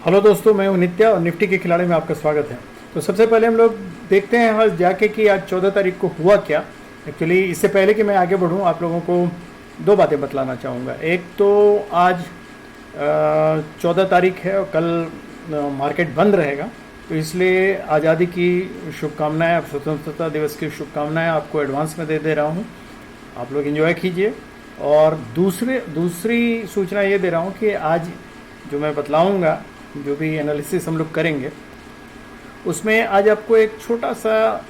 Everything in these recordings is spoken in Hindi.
हेलो दोस्तों, मैं हूं नित्या और निफ्टी के खिलाड़ी में आपका स्वागत है। तो सबसे पहले हम लोग देखते हैं हाल जाके कि आज 14 तारीख को हुआ क्या। एक्चुअली इससे पहले कि मैं आगे बढ़ूं, आप लोगों को दो बातें बतलाना चाहूँगा। एक तो आज 14 तारीख है और कल मार्केट बंद रहेगा, तो इसलिए आज़ादी की शुभकामनाएँ, स्वतंत्रता दिवस की शुभकामनाएँ आपको एडवांस में दे रहा हूँ। आप लोग एंजॉय कीजिए। और दूसरी सूचना ये दे रहा हूँ कि आज जो मैं बतलाऊँगा, जो भी एनालिसिस हम लोग करेंगे, उसमें आज आपको एक छोटा सा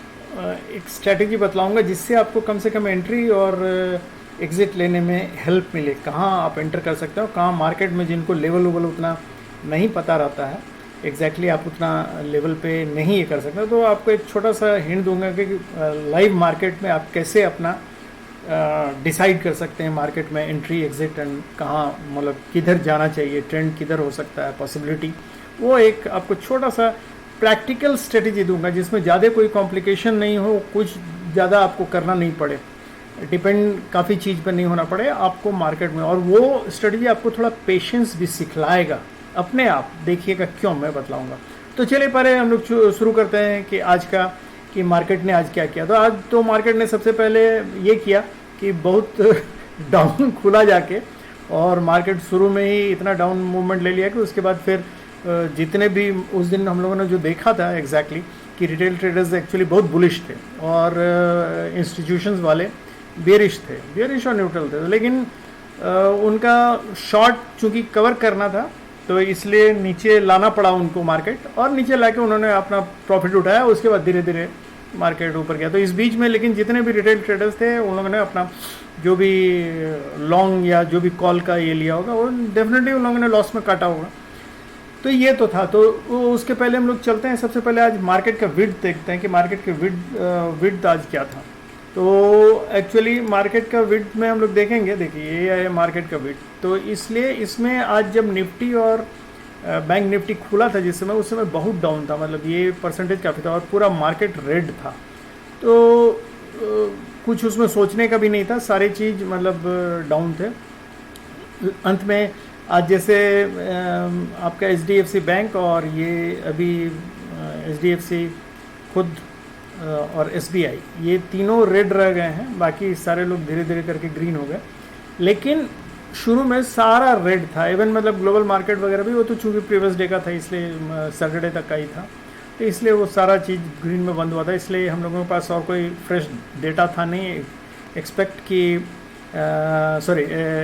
एक स्ट्रैटेजी बतलाऊंगा जिससे आपको कम से कम एंट्री और एग्ज़िट लेने में हेल्प मिले। कहाँ आप एंटर कर सकते हो, कहाँ मार्केट में जिनको लेवल उतना नहीं पता रहता है, एग्जैक्टली आप उतना लेवल पे नहीं ये कर सकते, तो आपको एक छोटा सा हिंट दूंगा कि लाइव मार्केट में आप कैसे अपना डिसाइड कर सकते हैं मार्केट में एंट्री एग्जिट एंड कहाँ, मतलब किधर जाना चाहिए, ट्रेंड किधर हो सकता है, पॉसिबिलिटी। वो एक आपको छोटा सा प्रैक्टिकल स्ट्रेटेजी दूंगा जिसमें ज़्यादा कोई कॉम्प्लिकेशन नहीं हो, कुछ ज़्यादा आपको करना नहीं पड़े, डिपेंड काफ़ी चीज़ पर नहीं होना पड़े आपको मार्केट में। और वो स्ट्रेटेजी आपको थोड़ा पेशेंस भी सिखलाएगा अपने आप, देखिएगा क्यों मैं बतलाऊँगा। तो चलिए पहले हम लोग शुरू करते हैं कि आज का, कि मार्केट ने आज क्या किया। तो आज तो मार्केट ने सबसे पहले ये किया कि बहुत डाउन खुला जाके, और मार्केट शुरू में ही इतना डाउन मूवमेंट ले लिया कि उसके बाद फिर जितने भी उस दिन हम लोगों ने जो देखा था एग्जैक्टली कि रिटेल ट्रेडर्स एक्चुअली बहुत बुलिश थे और इंस्टीट्यूशंस वाले बेरिश और न्यूट्रल थे, लेकिन उनका शॉर्ट चूँकि कवर करना था तो इसलिए नीचे लाना पड़ा उनको मार्केट, और नीचे लाके उन्होंने अपना प्रॉफिट उठाया। उसके बाद धीरे धीरे मार्केट ऊपर गया। तो इस बीच में लेकिन जितने भी रिटेल ट्रेडर्स थे उन लोगों ने अपना जो भी लॉन्ग या जो भी कॉल का ये लिया होगा वो डेफिनेटली उन लोगों ने लॉस में काटा होगा। तो ये तो था। तो उसके पहले हम लोग चलते हैं, सबसे पहले आज मार्केट का विड्थ देखते हैं कि मार्केट के विड्थ आज क्या था। तो एक्चुअली मार्केट का विड्थ में हम लोग देखेंगे, देखिए ये है मार्केट का विड्थ। तो इसलिए इसमें आज जब निफ्टी और बैंक निफ्टी खुला था जिस समय, उस समय बहुत डाउन था, मतलब ये परसेंटेज काफ़ी था और पूरा मार्केट रेड था। तो कुछ उसमें सोचने का भी नहीं था, सारी चीज़ मतलब डाउन थे। अंत में आज जैसे आपका HDFC बैंक और ये अभी HDFC खुद और SBI, ये तीनों रेड रह गए हैं, बाकी सारे लोग धीरे धीरे करके ग्रीन हो गए। लेकिन शुरू में सारा रेड था, इवन मतलब ग्लोबल मार्केट वगैरह भी, वो तो चूँकि प्रीवियस डे का था इसलिए सैटरडे तक का ही था, तो इसलिए वो सारा चीज़ ग्रीन में बंद हुआ था। इसलिए हम लोगों के पास और कोई फ्रेश डेटा था नहीं एक्सपेक्ट कि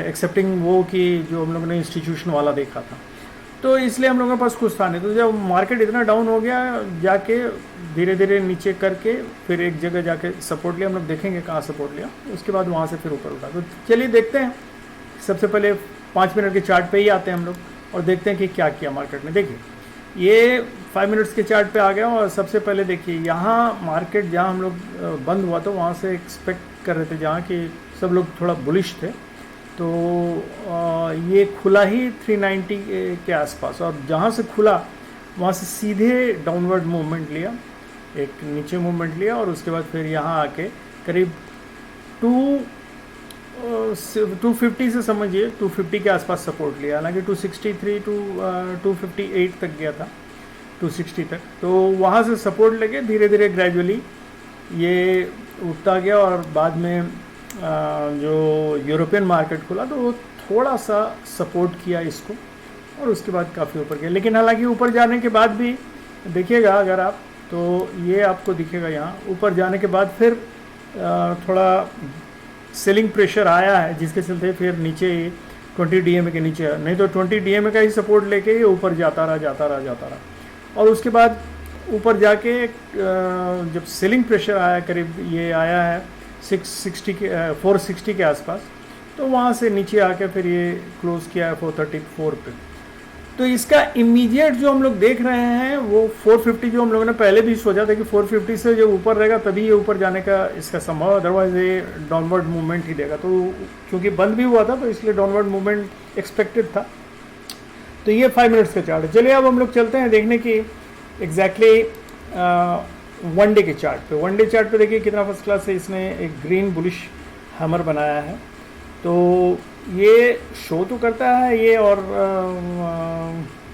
एक्सेप्टिंग वो कि जो हम लोगों ने इंस्टीट्यूशन वाला देखा था, तो इसलिए हम लोगों के पास कुछ था नहीं। तो जब मार्केट इतना डाउन हो गया, जाके धीरे धीरे नीचे करके फिर एक जगह जाके सपोर्ट लिया, हम लोग देखेंगे कहाँ सपोर्ट लिया, उसके बाद वहाँ से फिर ऊपर उठा। तो चलिए देखते हैं, सबसे पहले 5 मिनट के चार्ट पे ही आते हैं हम लोग और देखते हैं कि क्या किया मार्केट ने। देखिए ये 5 मिनट्स के चार्ट पे आ गया, और सबसे पहले देखिए यहाँ मार्केट जहाँ हम लोग बंद हुआ तो वहाँ से एक्सपेक्ट कर रहे थे, जहाँ कि सब लोग थोड़ा बुलिश थे, तो ये खुला ही 390 के आसपास, और जहाँ से खुला वहाँ से सीधे डाउनवर्ड मूवमेंट लिया, एक नीचे मूवमेंट लिया, और उसके बाद फिर यहाँ आके करीब 250 से समझिए 250 के आसपास सपोर्ट लिया। हालांकि 263 टू 258 तक गया था, 260 तक। तो वहाँ से सपोर्ट लेके धीरे धीरे ग्रेजुअली ये उठता गया, और बाद में जो यूरोपियन मार्केट खुला तो वो थोड़ा सा सपोर्ट किया इसको, और उसके बाद काफ़ी ऊपर गया। लेकिन हालांकि ऊपर जाने के बाद भी देखिएगा अगर आप, तो ये आपको दिखेगा यहाँ ऊपर जाने के बाद फिर थोड़ा सेलिंग प्रेशर आया है, जिसके चलते फिर नीचे 20 DMA के नीचे, नहीं तो 20 DMA का ही सपोर्ट लेके ये ऊपर जाता रहा। और उसके बाद ऊपर जाके जब सेलिंग प्रेशर आया, करीब ये आया है 660 के 460 के आसपास, तो वहाँ से नीचे आके फिर ये क्लोज किया है 434 पे। तो इसका इमीडिएट जो हम लोग देख रहे हैं वो 450, जो हम लोगों ने पहले भी सोचा था कि 450 से जब ऊपर रहेगा तभी ये ऊपर जाने का इसका संभव, अदरवाइज ये डाउनवर्ड मूवमेंट ही देगा। तो क्योंकि बंद भी हुआ था तो इसलिए डाउनवर्ड मूवमेंट एक्सपेक्टेड था। तो ये 5 मिनट्स का चार्ट है। चलिए अब हम लोग चलते हैं देखने की एग्जैक्टली 1 डे के चार्ट पे। 1 डे चार्ट पे देखिए कितना फर्स्ट क्लास है, इसने एक ग्रीन बुलिश हैमर बनाया है। तो ये शो तो करता है ये, और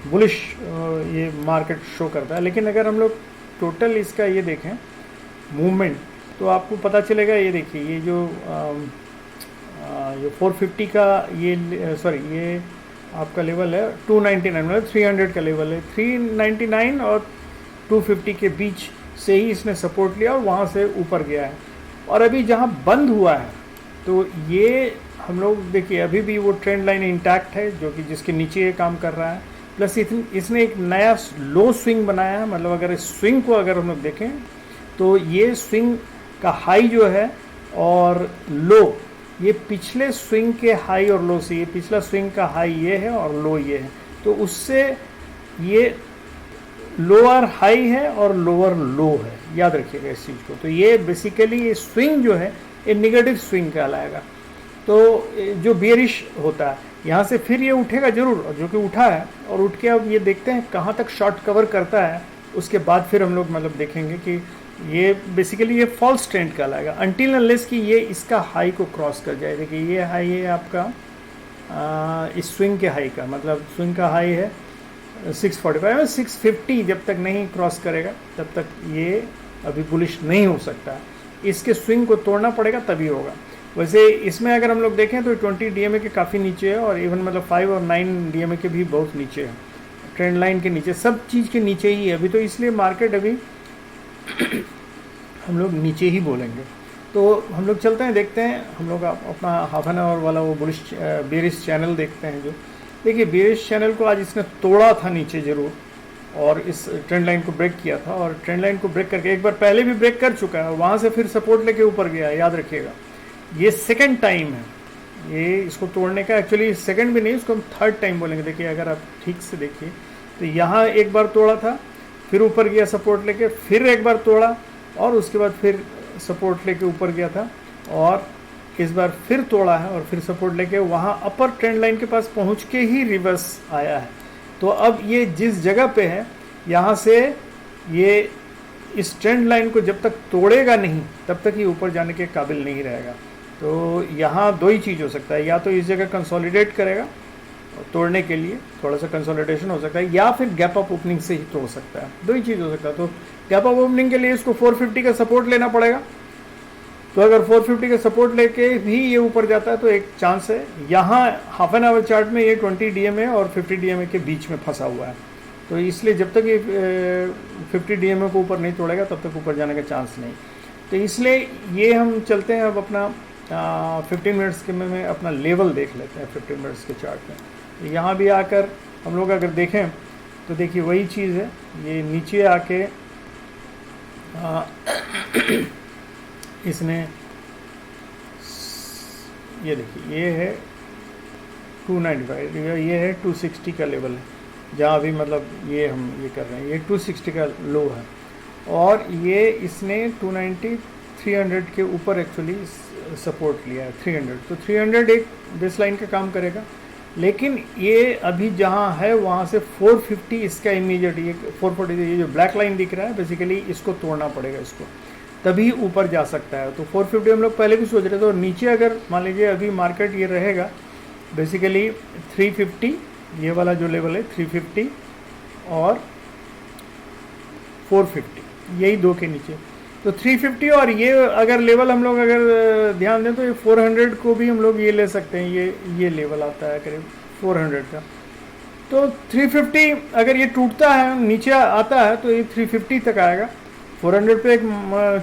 बुलिश ये मार्केट शो करता है। लेकिन अगर हम लोग टोटल इसका ये देखें मूवमेंट, तो आपको पता चलेगा। ये देखिए, ये जो ये 450 का ये सॉरी ये आपका लेवल है 299, मतलब 300 का लेवल है। 399 और 250 के बीच से ही इसने सपोर्ट लिया और वहाँ से ऊपर गया है। और अभी जहाँ बंद हुआ है, तो ये हम लोग देखिए अभी भी वो ट्रेंड लाइन इंटैक्ट है, जो कि जिसके नीचे ये काम कर रहा है। प्लस इसने एक नया लो स्विंग बनाया है। मतलब अगर इस स्विंग को अगर हम लोग देखें, तो ये स्विंग का हाई जो है और लो, ये पिछले स्विंग के हाई और लो से, ये पिछला स्विंग का हाई ये है और लो ये है, तो उससे ये लोअर हाई है और लोअर लो है। याद रखिएगा इस चीज़ को। तो ये बेसिकली ये स्विंग जो है ये निगेटिव स्विंग कहलाएगा। तो जो बेयरिश होता है, यहाँ से फिर ये उठेगा जरूर, जो कि उठा है। और उठ के अब ये देखते हैं कहाँ तक शॉर्ट कवर करता है। उसके बाद फिर हम लोग मतलब देखेंगे कि ये बेसिकली ये फॉल्स ट्रेंड कहलाएगा, अनटिल अनलेस कि ये इसका हाई को क्रॉस कर जाए। देखिए ये हाई है आपका इस स्विंग के हाई का, मतलब स्विंग का हाई है 645, 650 जब तक नहीं क्रॉस करेगा तब तक ये अभी बुलिश नहीं हो सकता। इसके स्विंग को तोड़ना पड़ेगा तभी होगा। वैसे इसमें अगर हम लोग देखें तो 20 DMA के काफ़ी नीचे है, और इवन मतलब 5 और 9 DMA के भी बहुत नीचे है, ट्रेंड लाइन के नीचे, सब चीज़ के नीचे ही है अभी। तो इसलिए मार्केट अभी हम लोग नीचे ही बोलेंगे। तो हम लोग चलते हैं, देखते हैं। हम लोग अपना हाफ एन आवर वाला वो बुलिश बेरिश चैनल देखते हैं। जो देखिए बेरिश चैनल को आज इसने तोड़ा था नीचे ज़रूर, और इस ट्रेंड लाइन को ब्रेक किया था, और ट्रेंड लाइन को ब्रेक करके एक बार पहले भी ब्रेक कर चुका है, वहाँ से फिर सपोर्ट लेके ऊपर गया है। याद रखिएगा ये सेकंड टाइम है ये इसको तोड़ने का। एक्चुअली सेकंड भी नहीं, इसको हम थर्ड टाइम बोलेंगे। देखिए अगर आप ठीक से देखिए तो यहाँ एक बार तोड़ा था, फिर ऊपर गया सपोर्ट लेके, फिर एक बार तोड़ा, और उसके बाद फिर सपोर्ट लेके ऊपर गया था, और इस बार फिर तोड़ा है और फिर सपोर्ट लेके वहाँ अपर ट्रेंड लाइन के पास पहुँच के ही रिवर्स आया है। तो अब ये जिस जगह पे है, यहाँ से ये इस ट्रेंड लाइन को जब तक तोड़ेगा नहीं तब तक ये ऊपर जाने के काबिल नहीं रहेगा। तो यहाँ दो ही चीज़ हो सकता है, या तो इस जगह कंसोलिडेट करेगा तोड़ने के लिए, थोड़ा सा कंसोलिडेशन हो सकता है, या फिर गैप अप ओपनिंग से ही तोड़ सकता है। दो ही चीज़ हो सकता है। तो गैप अप ओपनिंग के लिए इसको 450 का सपोर्ट लेना पड़ेगा। तो अगर 450 का सपोर्ट लेके भी ये ऊपर जाता है तो एक चांस है। यहाँ हाफ एन आवर चार्ट में ये 20 DMA और 50 DMA के बीच में फंसा हुआ है। तो इसलिए जब तक ये 50 DMA को ऊपर नहीं तोड़ेगा तब तक ऊपर जाने का चांस नहीं। तो इसलिए ये हम चलते हैं अब अपना 15 मिनट्स के में अपना लेवल देख लेते हैं 15 मिनट्स के चार्ट में। यहाँ भी आकर हम लोग अगर देखें तो देखिए वही चीज़ है, ये नीचे आके इसने ये देखिए ये है 295, ये है 260 का लेवल है, जहाँ भी मतलब ये हम ये कर रहे हैं, ये 260 का लो है, और ये इसने 290 300 के ऊपर एक्चुअली सपोर्ट लिया है 300। तो 300 एक बेस लाइन का काम करेगा, लेकिन ये अभी जहाँ है वहाँ से 450 इसका इमीडिएट, ये 440 ये जो ब्लैक लाइन दिख रहा है बेसिकली इसको तोड़ना पड़ेगा, इसको तभी ऊपर जा सकता है। तो 450 हम लोग पहले भी सोच रहे थे, और नीचे अगर मान लीजिए अभी मार्केट ये रहेगा बेसिकली 350, ये वाला जो लेवल है 350 और 450, यही दो के नीचे। तो 350 और ये अगर लेवल हम लोग अगर ध्यान दें तो ये 400 को भी हम लोग ये ले सकते हैं, ये लेवल आता है करीब 400 का। तो 350 अगर ये टूटता है नीचे आता है तो ये 350 तक आएगा। 400 पे एक,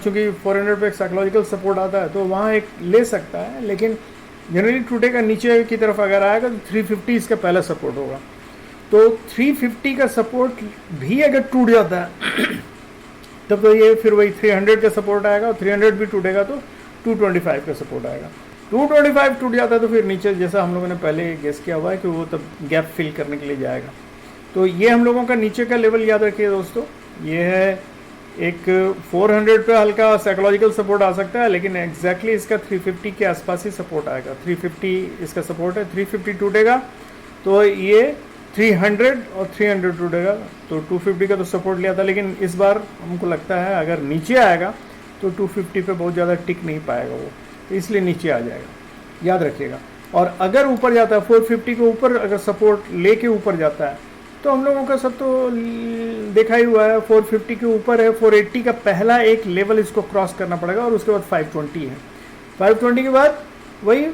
चूँकि 400 पे एक साइकोलॉजिकल सपोर्ट आता है तो वहाँ एक ले सकता है, लेकिन जनरली टूटेगा नीचे की तरफ अगर आएगा तो 350 इसका पहला सपोर्ट होगा। तो 350 का सपोर्ट भी अगर टूट जाता है तब तो ये फिर वही 300 का सपोर्ट आएगा, और 300 भी टूटेगा तो 225 का सपोर्ट आएगा। 225 टूट जाता है तो फिर नीचे जैसा हम लोगों ने पहले गेस किया हुआ है कि वो तब गैप फिल करने के लिए जाएगा। तो ये हम लोगों का नीचे का लेवल याद रखिए दोस्तों, ये है एक 400 पे हल्का साइकोलॉजिकल सपोर्ट आ सकता है, लेकिन एग्जैक्टली इसका 350 के आसपास ही सपोर्ट आएगा। 350 इसका सपोर्ट है, 350 टूटेगा तो ये 300 और 300 टूटेगा तो 250 का तो सपोर्ट लिया था, लेकिन इस बार हमको लगता है अगर नीचे आएगा तो 250 पे बहुत ज़्यादा टिक नहीं पाएगा वो, तो इसलिए नीचे आ जाएगा, याद रखिएगा। और अगर ऊपर जाता है 450 के ऊपर अगर सपोर्ट लेके ऊपर जाता है तो हम लोगों का सब तो देखा ही हुआ है, 450 के ऊपर है, 480 का पहला एक लेवल इसको क्रॉस करना पड़ेगा और उसके बाद 520 है, 520 के बाद वही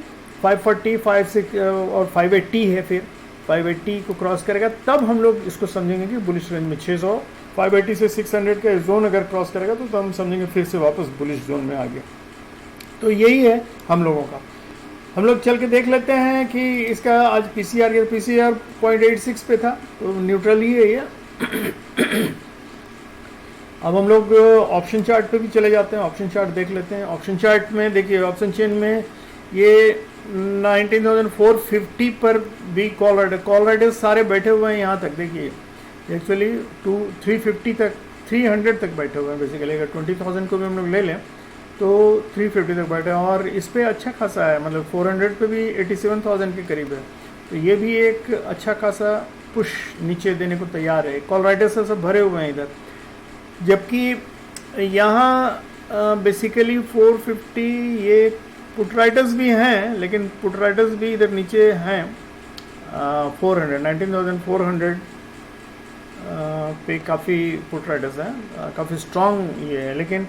540, 56 और 580 है, फिर 580 को क्रॉस करेगा तब हम लोग इसको समझेंगे कि बुलिश रेंज में 600, 580 से 600 का जोन अगर क्रॉस करेगा तो हम समझेंगे फिर से वापस बुलिश जोन में आ गया। तो यही है हम लोगों का। हम लोग चल के देख लेते हैं कि इसका आज पीसीआर 0.86 पे था, तो न्यूट्रल ही है ये। अब हम लोग ऑप्शन चार्ट पे भी चले जाते हैं, ऑप्शन चार्ट देख लेते हैं। ऑप्शन चार्ट में देखिए, ऑप्शन चेन में ये 19,450 पर भी कॉल राइडर्स सारे बैठे हुए हैं यहाँ तक। देखिए एक्चुअली 350 तक, 300 तक बैठे हुए हैं बेसिकली। अगर 20,000 को भी हम लोग ले लें तो 350 तक बैठे हैं और इस पर अच्छा खासा है, मतलब 400 पे भी 87,000 के करीब है। तो ये भी एक अच्छा खासा पुश नीचे देने को तैयार है। कॉल राइडर्स सब भरे हुए हैं इधर, जबकि यहाँ बेसिकली 450 ये पुट राइडर्स भी हैं, लेकिन पुट राइडर्स भी इधर नीचे हैं। 19,400 पे काफ़ी पुट राइडर्स हैं, काफ़ी स्ट्रॉन्ग ये है, लेकिन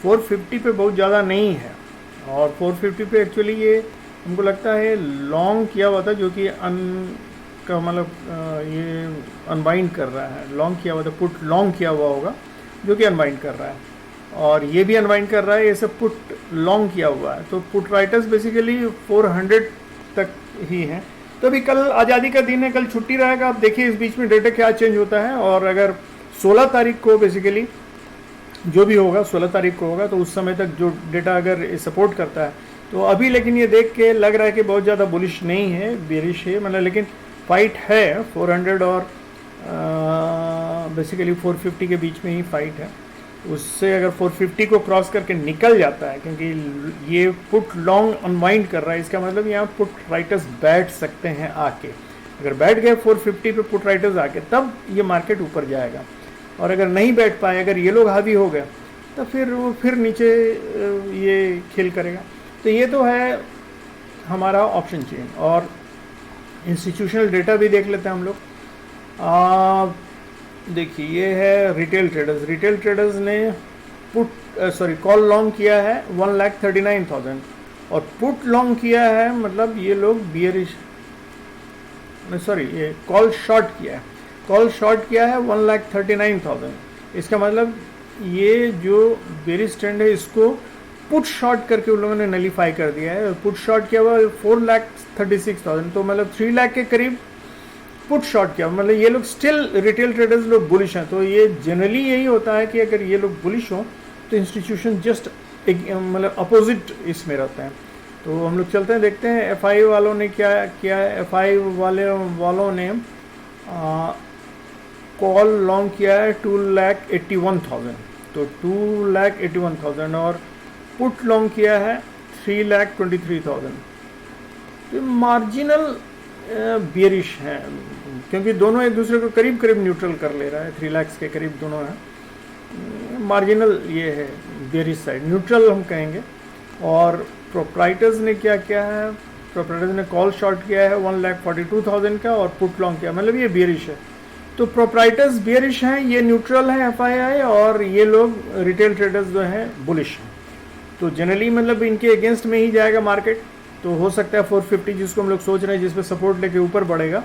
450 पे बहुत ज़्यादा नहीं है। और 450 पे एक्चुअली ये हमको लगता है लॉन्ग किया हुआ था, जो कि का मतलब ये अनबाइंड कर रहा है। लॉन्ग किया हुआ था, पुट लॉन्ग किया हुआ होगा जो कि अनबाइंड कर रहा है, और ये भी अनबाइंड कर रहा है, ये सब पुट लॉन्ग किया हुआ है। तो पुट राइटर्स बेसिकली 400 तक ही हैं। तो अभी कल आज़ादी का दिन है, कल छुट्टी रहेगा। आप देखिए इस बीच में डेटा क्या चेंज होता है, और अगर 16 तारीख को बेसिकली जो भी होगा 16 तारीख को होगा, तो उस समय तक जो डेटा अगर सपोर्ट करता है तो अभी, लेकिन ये देख के लग रहा है कि बहुत ज़्यादा बुलिश नहीं है, बेरिश है, मतलब लेकिन फाइट है 400 और बेसिकली 450 के बीच में ही फाइट है। उससे अगर 450 को क्रॉस करके निकल जाता है, क्योंकि ये पुट लॉन्ग अनवाइंड कर रहा है, इसका मतलब यहाँ पुट राइटर्स बैठ सकते हैं आके। अगर बैठ गए 450 पे पुट राइटर्स आके, तब ये मार्केट ऊपर जाएगा। और अगर नहीं बैठ पाए, अगर ये लोग हावी हो गए, तो फिर वो फिर नीचे ये खेल करेगा। तो ये तो है हमारा ऑप्शन चेन। और इंस्टीट्यूशनल डेटा भी देख लेते हैं हम लोग। देखिए ये है रिटेल ट्रेडर्स। रिटेल ट्रेडर्स ने कॉल लॉन्ग किया है 1,39,000 और पुट लॉन्ग किया है, मतलब ये लोग बियरिश, ये कॉल शॉर्ट किया है। कॉल शॉर्ट किया है 1,39,000। इसका मतलब ये जो बेरिश ट्रेंड है इसको पुट शॉर्ट करके उन लोगों ने नलीफाई कर दिया है। पुट शॉर्ट किया हुआ 4,36,000, तो मतलब 3 लाख के करीब पुट शॉर्ट किया। मतलब ये लोग स्टिल रिटेल ट्रेडर्स लोग बुलिश हैं। तो ये जनरली यही होता है कि अगर ये लोग बुलिश हों तो इंस्टीट्यूशन जस्ट मतलब अपोजिट इसमें रहते हैं। तो हम लोग चलते हैं, देखते हैं एफआई वालों ने क्या किया है। एफआई वालों ने कॉल लॉन्ग किया है 2,81,000, तो 2,81,000 और पुट लॉन्ग किया है 3,23,000। तो मार्जिनल बियरिश हैं, क्योंकि दोनों एक दूसरे को करीब करीब न्यूट्रल कर ले रहा है। 3 लाख के करीब दोनों हैं। मार्जिनल ये है बियरिश साइड, न्यूट्रल हम कहेंगे। और प्रोप्राइटर्स ने क्या किया है, प्रोप्राइटर्स ने कॉल शॉर्ट किया है 1,42,000 का और पुट लॉन्ग किया, मतलब ये बियरिश है। तो प्रोप्राइटर्स बियरिश हैं, ये न्यूट्रल है एफआईआई, और ये लोग रिटेल ट्रेडर्स जो हैं बुलिश हैं। तो जनरली मतलब इनके अगेंस्ट में ही जाएगा मार्केट। तो हो सकता है 450 जिसको हम लोग सोच रहे हैं, जिस पे सपोर्ट लेके ऊपर बढ़ेगा,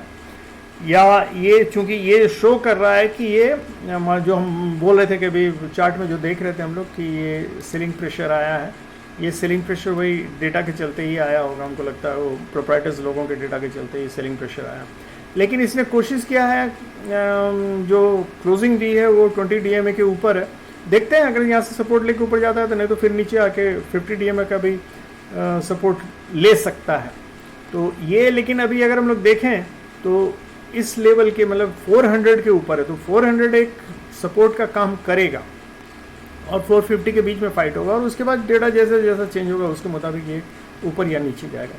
या ये चूंकि ये शो कर रहा है कि ये जो हम बोल रहे थे कि अभी चार्ट में जो देख रहे थे हम लोग कि ये सेलिंग प्रेशर आया है, ये सेलिंग प्रेशर वही डेटा के चलते ही आया होगा। हमको लगता है वो प्रोप्राइटर्स लोगों के डेटा के चलते ही सेलिंग प्रेशर आया। लेकिन इसने कोशिश किया है, जो क्लोजिंग दी है वो 20 DMA के ऊपर है। देखते हैं अगर यहाँ से सपोर्ट लेके ऊपर जाता है तो, नहीं तो फिर नीचे आके 50 DMA का भी सपोर्ट ले सकता है। तो ये, लेकिन अभी अगर हम लोग देखें तो इस लेवल के मतलब 400 के ऊपर है, तो 400 एक सपोर्ट का काम करेगा और 450 के बीच में फाइट होगा, और उसके बाद डेटा जैसा जैसा चेंज होगा उसके मुताबिक ये ऊपर या नीचे जाएगा।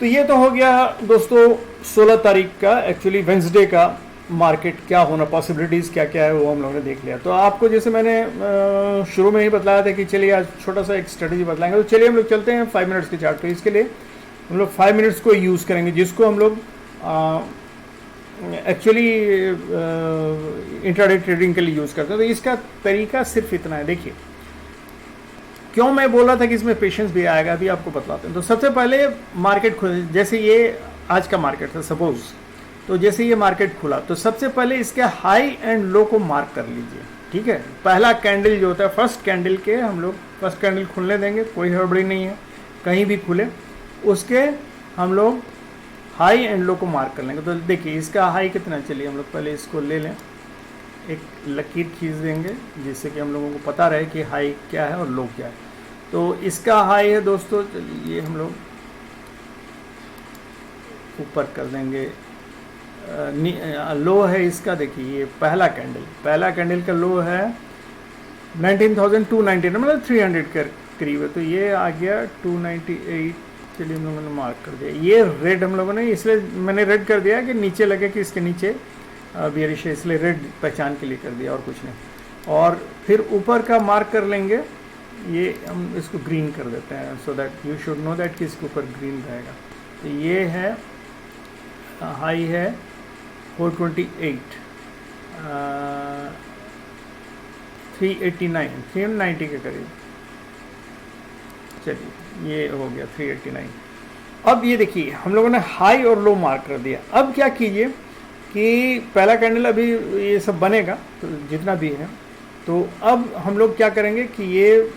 तो ये तो हो गया दोस्तों 16 तारीख का, एक्चुअली वेंसडे का मार्केट क्या होना, पॉसिबिलिटीज़ क्या क्या है वो हम लोगों ने देख लिया। तो आपको जैसे मैंने शुरू में ही बताया था कि चलिए आज छोटा सा एक स्ट्रेटजी बतलाएंगे, तो चलिए हम लोग चलते हैं 5 मिनट्स के चार्ट पे। इसके लिए हम लोग 5 मिनट्स को यूज़ करेंगे, जिसको हम लोग एक्चुअली इंट्राडे ट्रेडिंग के लिए यूज़ करते हैं। तो इसका तरीका सिर्फ इतना है। देखिए क्यों मैं बोला था कि इसमें पेशेंस भी आएगा, अभी आपको बतलाते हैं। तो सबसे पहले मार्केट खुल, जैसे ये आज का मार्केट था सपोज, तो जैसे ये मार्केट खुला तो सबसे पहले इसके हाई एंड लो को मार्क कर लीजिए, ठीक है। पहला कैंडल जो होता है फर्स्ट कैंडल के हम लोग फर्स्ट कैंडल खुलने देंगे, कोई हड़बड़ी नहीं है, कहीं भी खुले, उसके हम लोग हाई एंड लो को मार्क कर लेंगे। तो देखिए इसका हाई कितना, चलिए हम लोग पहले इसको ले लें, एक लकीर खींच देंगे जिससे कि हम लोगों को पता रहे कि हाई क्या है और लो क्या है। तो इसका हाई है दोस्तों, ये हम लोग ऊपर कर देंगे, लो है इसका, देखिए ये पहला कैंडल का लो है 19,290, मतलब 300 के करीब है। तो ये आ गया 298, चलिए हम लोगों ने मार्क कर दिया। ये रेड हम लोगों ने, इसलिए मैंने रेड कर दिया कि नीचे लगे कि इसके नीचे बियरिश है, इसलिए रेड पहचान के लिए कर दिया और कुछ नहीं। और फिर ऊपर का मार्क कर लेंगे, ये हम इसको ग्रीन कर देते हैं, so that you should know that कि इसके ऊपर ग्रीन रहेगा। तो ये है हाई है 428, 389, 390 के करीब, चलिए ये हो गया 389। अब ये देखिए हम लोगों ने हाई और लो मार्क कर दिया। अब क्या कीजिए कि पहला कैंडल अभी ये सब बनेगा तो जितना भी है, तो अब हम लोग क्या करेंगे कि ये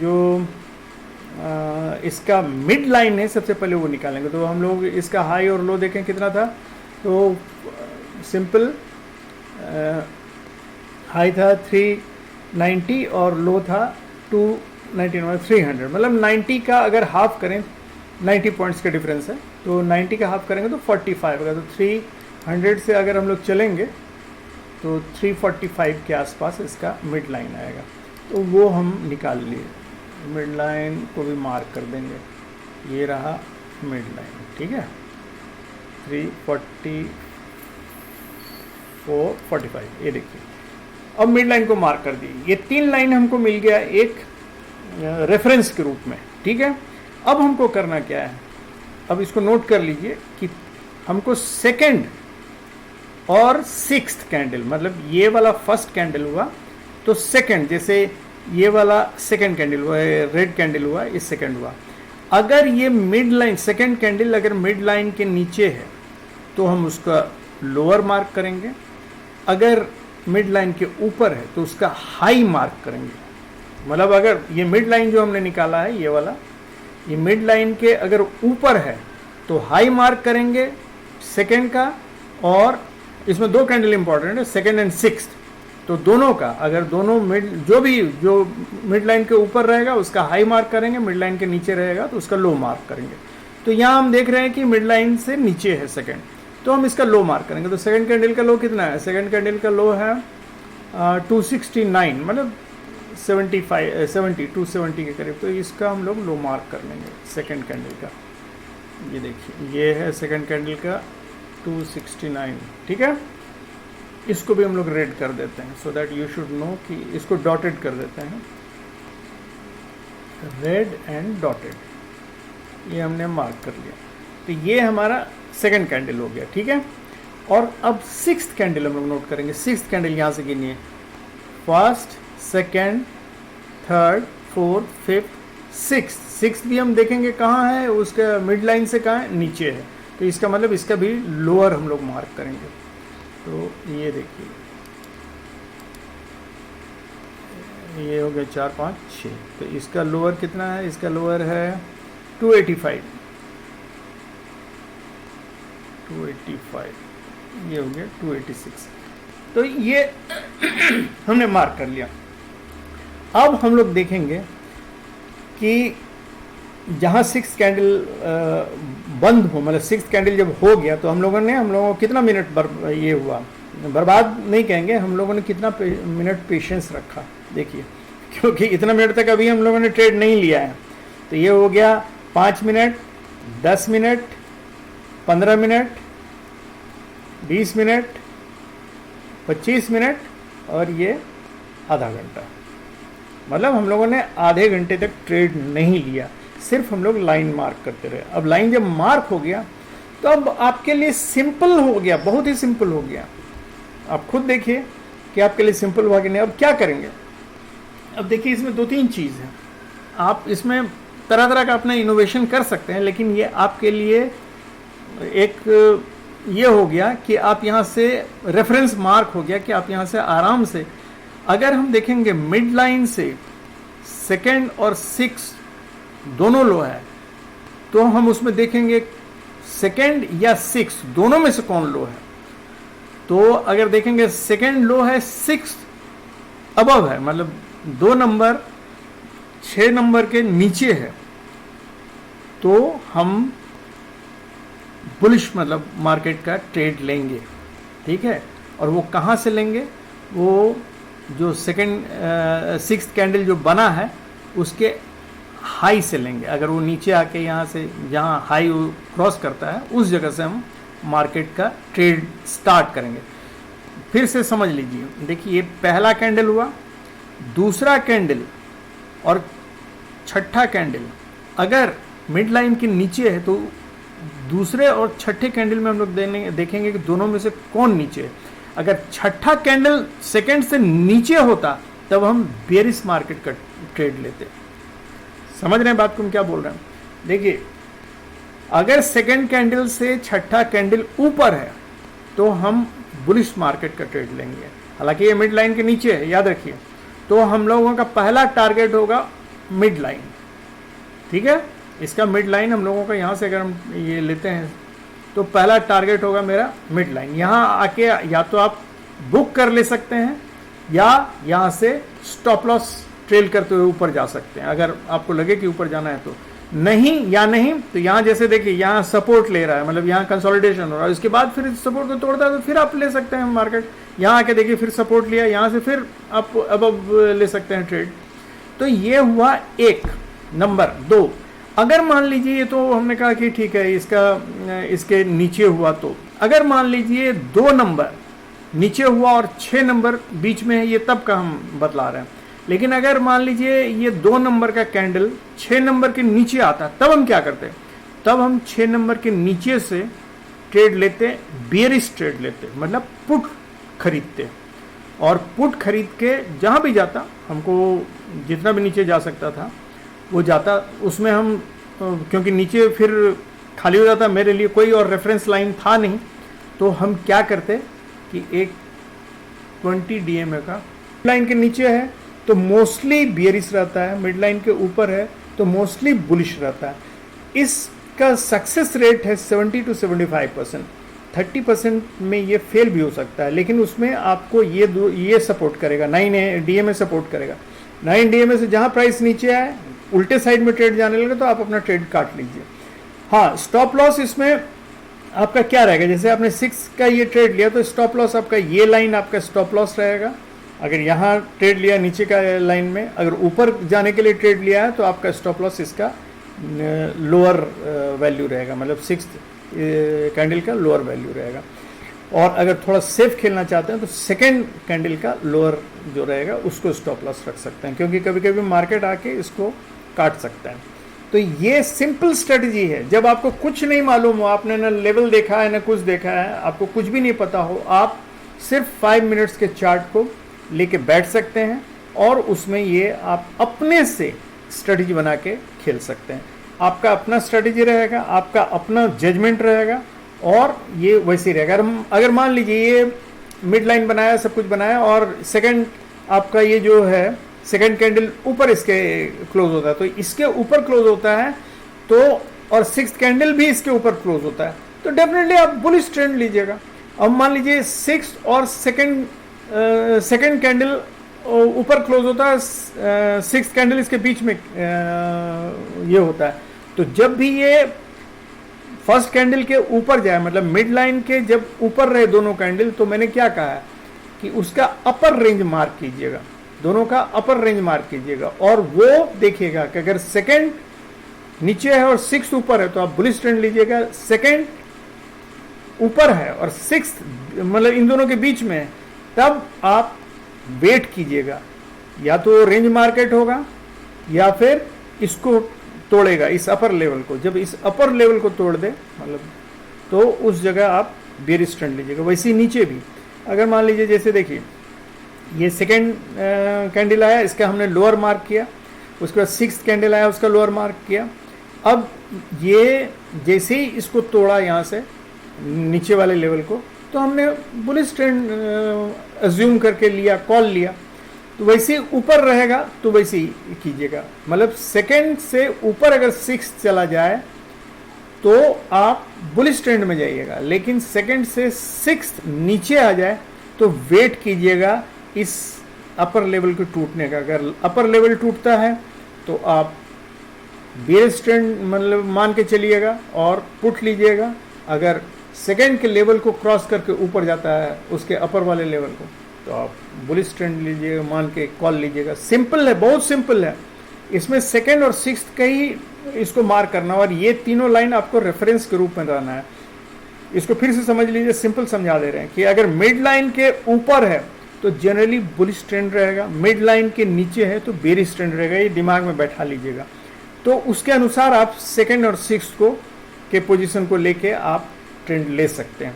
जो इसका मिड लाइन है सबसे पहले वो निकालेंगे। तो हम लोग इसका हाई और लो देखें कितना था, तो सिंपल हाई था 390 और लो था 299, 300, मतलब 90 का अगर हाफ करें, 90 पॉइंट्स का डिफरेंस है, तो 90 का हाफ करेंगे तो 45 होगा। तो 300 से अगर हम लोग चलेंगे तो 345 के आसपास इसका मिड लाइन आएगा। तो वो हम निकाल लिए, मिड लाइन को भी मार्क कर देंगे, ये रहा मिड लाइन, ठीक है, 344, 45, ये देखिए अब मिड लाइन को मार्क कर दी। ये 3 लाइन हमको मिल गया एक रेफरेंस के रूप में, ठीक है। अब हमको करना क्या है, अब इसको नोट कर लीजिए कि हमको सेकंड और सिक्स्थ कैंडल, मतलब ये वाला फर्स्ट कैंडल हुआ तो सेकंड, जैसे ये वाला सेकंड कैंडल हुआ, रेड कैंडल हुआ, ये सेकंड हुआ। अगर ये मिड लाइन सेकंड कैंडल अगर मिड लाइन के नीचे है तो हम उसका लोअर मार्क करेंगे, अगर मिड लाइन के ऊपर है तो उसका हाई मार्क करेंगे। मतलब अगर ये मिड लाइन जो हमने निकाला है ये वाला, ये मिड लाइन के अगर ऊपर है तो हाई मार्क करेंगे सेकंड का, और इसमें 2 कैंडल इंपॉर्टेंट है, सेकंड एंड सिक्स्थ, तो दोनों का अगर दोनों जो मिड लाइन के ऊपर रहेगा उसका हाई मार्क करेंगे, मिड लाइन के नीचे रहेगा तो उसका लो मार्क करेंगे। तो यहाँ हम देख रहे हैं कि मिड लाइन से नीचे है सेकंड, तो हम इसका लो मार्क करेंगे। तो सेकंड कैंडल का लो कितना है, सेकंड कैंडल का लो है 269, मतलब 270 के करीब। तो इसका हम लोग लो मार्क कर लेंगे सेकंड कैंडल का। ये देखिए ये है सेकंड कैंडल का 269, ठीक है। इसको भी हम लोग रेड कर देते हैं, so that you should know कि इसको डॉटेड कर देते हैं, रेड एंड डॉटेड, ये हमने मार्क कर लिया। तो ये हमारा सेकंड कैंडल हो गया, ठीक है। और अब सिक्स्थ कैंडल हम लोग नोट करेंगे। सिक्स्थ कैंडल यहाँ से गिनिए, first, second, third, fourth, fifth, sixth भी हम देखेंगे कहाँ है, उसका मिड लाइन से कहाँ है, नीचे है। तो इसका मतलब इसका भी लोअर हम लोग मार्क करेंगे। तो ये देखिए ये हो गया 4, 5, 6। तो इसका लोअर कितना है, इसका लोअर है 285, ये हो गया 286। तो ये हमने मार्क कर लिया। अब हम लोग देखेंगे कि जहाँ सिक्स कैंडल बंद हो, मतलब सिक्स कैंडल जब हो गया तो हम लोगों को कितना मिनट ये हुआ, बर्बाद नहीं कहेंगे, हम लोगों ने कितना मिनट पेशेंस रखा। देखिए क्योंकि इतना मिनट तक अभी हम लोगों ने ट्रेड नहीं लिया है। तो ये हो गया 5 minute, 10 minute, 15 minute, 20 minute, 25 minute और ये आधा घंटा। मतलब हम लोगों ने आधे घंटे तक ट्रेड नहीं लिया, सिर्फ हम लोग लाइन मार्क करते रहे। अब लाइन जब मार्क हो गया तो अब आपके लिए सिंपल हो गया, बहुत ही सिंपल हो गया। आप खुद देखिए कि आपके लिए सिंपल हुआ कि नहीं। अब क्या करेंगे? अब देखिए इसमें 2-3 चीज़ है। आप इसमें तरह तरह का अपना इनोवेशन कर सकते हैं, लेकिन ये आपके लिए एक ये हो गया कि आप यहाँ से रेफरेंस मार्क हो गया कि आप यहाँ से आराम से, अगर हम देखेंगे मिड लाइन से सेकेंड और 6 दोनों लो है, तो हम उसमें देखेंगे सेकेंड या 6 दोनों में से कौन लो है। तो अगर देखेंगे सेकेंड लो है 6 अबव है, मतलब 2 नंबर 6 नंबर के नीचे है, तो हम बुलिश मतलब मार्केट का ट्रेड लेंगे, ठीक है। और वो कहाँ से लेंगे? वो जो सेकेंड 6th कैंडल जो बना है उसके हाई से लेंगे। अगर वो नीचे आके यहाँ से जहाँ हाई क्रॉस करता है उस जगह से हम मार्केट का ट्रेड स्टार्ट करेंगे। फिर से समझ लीजिए, देखिए ये पहला कैंडल हुआ, दूसरा कैंडल और छठा कैंडल अगर मिड लाइन के नीचे है तो दूसरे और छठे कैंडल में हम लोग देखेंगे कि दोनों में से कौन नीचे है। अगर छठा कैंडल सेकेंड से नीचे होता तब हम बेरिश मार्केट का ट्रेड लेते। समझ रहे हैं बात को हम क्या बोल रहे हैं? देखिए अगर सेकेंड कैंडल से छठा कैंडल ऊपर है तो हम बुलिश मार्केट का ट्रेड लेंगे। हालांकि ये मिड लाइन के नीचे है, याद रखिए। तो हम लोगों का पहला टारगेट होगा मिड लाइन, ठीक है। इसका मिड लाइन हम लोगों का यहाँ से अगर हम ये लेते हैं तो पहला टारगेट होगा मेरा मिड लाइन। यहाँ आके या तो आप बुक कर ले सकते हैं या यहाँ से स्टॉप लॉस ट्रेल करते हुए ऊपर जा सकते हैं, अगर आपको लगे कि ऊपर जाना है तो। नहीं तो यहाँ जैसे देखिए यहाँ सपोर्ट ले रहा है, मतलब यहाँ कंसोलिडेशन हो रहा है, इसके बाद फिर सपोर्ट को तोड़ता है तो फिर आप ले सकते हैं मार्केट। यहाँ आके देखिए फिर सपोर्ट लिया, यहाँ से फिर आप अब ले सकते हैं ट्रेड। तो ये हुआ 1 नंबर। 2 अगर मान लीजिए, ये तो हमने कहा कि ठीक है इसके नीचे हुआ, तो अगर मान लीजिए 2 नंबर नीचे हुआ और 6 नंबर बीच में है, ये तब का हम बतला रहे हैं। लेकिन अगर मान लीजिए ये 2 नंबर का कैंडल 6 नंबर के नीचे आता, तब हम क्या करते? तब हम 6 नंबर के नीचे से ट्रेड लेते, बेयरिश ट्रेड लेते, मतलब पुट खरीदते। और पुट खरीद के जहाँ भी जाता, हमको जितना भी नीचे जा सकता था वो जाता, उसमें हम क्योंकि नीचे फिर खाली हो जाता, मेरे लिए कोई और रेफरेंस लाइन था नहीं, तो हम क्या करते कि एक 20 DMA का लाइन के नीचे है तो मोस्टली बियरिश रहता है, मिड लाइन के ऊपर है तो मोस्टली बुलिश रहता है। इसका सक्सेस रेट है 70 to 75%। 30% में ये फेल भी हो सकता है, लेकिन उसमें आपको ये सपोर्ट करेगा, 9 DMA सपोर्ट करेगा। 9 DMA से जहाँ प्राइस नीचे आए, उल्टे साइड में ट्रेड जाने लगे तो आप अपना ट्रेड काट लीजिए। हाँ, स्टॉप लॉस इसमें आपका क्या रहेगा? जैसे आपने 6 का ये ट्रेड लिया तो स्टॉप लॉस आपका ये लाइन आपका स्टॉप लॉस रहेगा। अगर यहाँ ट्रेड लिया नीचे का लाइन में, अगर ऊपर जाने के लिए ट्रेड लिया है तो आपका स्टॉप लॉस इसका लोअर वैल्यू रहेगा, मतलब 6th कैंडल का लोअर वैल्यू रहेगा। और अगर थोड़ा सेफ खेलना चाहते हैं तो सेकेंड कैंडल का लोअर जो रहेगा उसको स्टॉप लॉस रख सकते हैं, क्योंकि कभी कभी मार्केट आके इसको काट सकता है। तो ये सिंपल स्ट्रेटजी है। जब आपको कुछ नहीं मालूम हो, आपने ना लेवल देखा है ना कुछ देखा है, आपको कुछ भी नहीं पता हो, आप सिर्फ 5 मिनट्स के चार्ट को लेके बैठ सकते हैं और उसमें ये आप अपने से स्ट्रेटजी बना के खेल सकते हैं। आपका अपना स्ट्रेटजी रहेगा, आपका अपना जजमेंट रहेगा और ये वैसे ही रहेगा। अगर मान लीजिए ये मिड लाइन बनाया, सब कुछ बनाया और सेकंड आपका ये जो है सेकंड कैंडल ऊपर इसके क्लोज होता है, तो इसके ऊपर क्लोज होता है तो, और 6th कैंडल भी इसके ऊपर क्लोज होता है, तो डेफिनेटली आप बुलिश ट्रेंड लीजिएगा। अब मान लीजिए 6 और सेकंड कैंडल ऊपर क्लोज होता है, 6th कैंडल इसके बीच में ये होता है, तो जब भी ये फर्स्ट कैंडल के ऊपर जाए, मतलब मिड लाइन के जब ऊपर रहे दोनों कैंडल, तो मैंने क्या कहा है कि उसका अपर रेंज मार्क कीजिएगा, दोनों का अपर रेंज मार्क कीजिएगा और वो देखिएगा कि अगर सेकंड नीचे है और 6th ऊपर है तो आप बुलिश ट्रेंड लीजिएगा। सेकंड ऊपर है और 6th मतलब इन दोनों के बीच में है, तब आप वेट कीजिएगा, या तो रेंज मार्केट होगा या फिर इसको तोड़ेगा, इस अपर लेवल को। जब इस अपर लेवल को तोड़ दे, मतलब तो उस जगह आप बेयरिश ट्रेंड लीजिएगा। वैसे ही नीचे भी अगर मान लीजिए जैसे देखिए ये सेकेंड कैंडल आया, इसका हमने लोअर मार्क किया, उसके बाद सिक्स्थ कैंडल आया, उसका लोअर मार्क किया। अब ये जैसे ही इसको तोड़ा यहाँ से नीचे वाले लेवल को, तो हमने बुलिश ट्रेंड अज्यूम करके लिया, कॉल लिया। तो वैसे ही ऊपर रहेगा तो वैसे ही कीजिएगा, मतलब सेकेंड से ऊपर अगर सिक्स चला जाए तो आप बुलिश ट्रेंड में जाइएगा, लेकिन सेकेंड से सिक्स नीचे आ जाए तो वेट कीजिएगा इस अपर लेवल के टूटने का। अगर अपर लेवल टूटता है तो आप बेयरिश ट्रेंड मतलब मान के चलिएगा और पुट लीजिएगा। अगर सेकेंड के लेवल को क्रॉस करके ऊपर जाता है उसके अपर वाले लेवल को, तो आप बुलिश ट्रेंड लीजिएगा, मान के कॉल लीजिएगा। सिंपल है, बहुत सिंपल है। इसमें सेकेंड और सिक्स्थ का ही इसको मार्क करना, और ये तीनों लाइन आपको रेफरेंस के रूप में रहना है। इसको फिर से समझ लीजिए, सिंपल समझा दे रहे हैं कि अगर मिड लाइन के ऊपर है तो जनरली बुलिश ट्रेंड रहेगा, मिड लाइन के नीचे है तो बेयरिश ट्रेंड रहेगा। ये दिमाग में बैठा लीजिएगा। तो उसके अनुसार आप सेकेंड और सिक्स्थ को के पोजीशन को लेके आप ट्रेंड ले सकते हैं।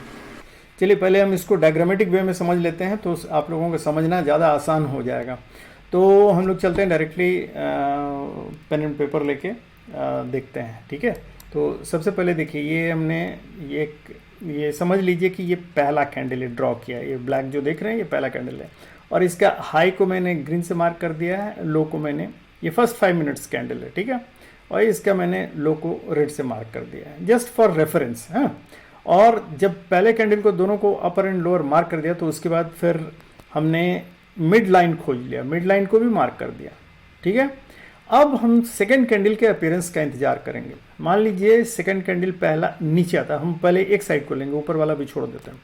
चलिए पहले हम इसको डायग्रामेटिक वे में समझ लेते हैं, तो आप लोगों को समझना ज़्यादा आसान हो जाएगा। तो हम लोग चलते हैं डायरेक्टली पेन एंड पेपर लेके देखते हैं, ठीक है। तो सबसे पहले देखिए ये हमने ये समझ लीजिए कि ये पहला कैंडल है ड्रॉ किया, ये ब्लैक जो देख रहे हैं ये पहला कैंडल है, और इसका हाई को मैंने ग्रीन से मार्क कर दिया है, लो को मैंने, ये फर्स्ट 5 मिनट्स कैंडल है, ठीक है, और इसका मैंने लो को रेड से मार्क कर दिया है जस्ट फॉर रेफरेंस। हाँ, और जब पहले कैंडल को दोनों को अपर एंड लोअर मार्क कर दिया तो उसके बाद फिर हमने मिड लाइन खोज लिया, मिड लाइन को भी मार्क कर दिया, ठीक है। अब हम सेकंड कैंडल के अपीयरेंस का इंतजार करेंगे। मान लीजिए सेकंड कैंडल पहला नीचे आता है, हम पहले एक साइड को लेंगे, ऊपर वाला भी छोड़ देते हैं।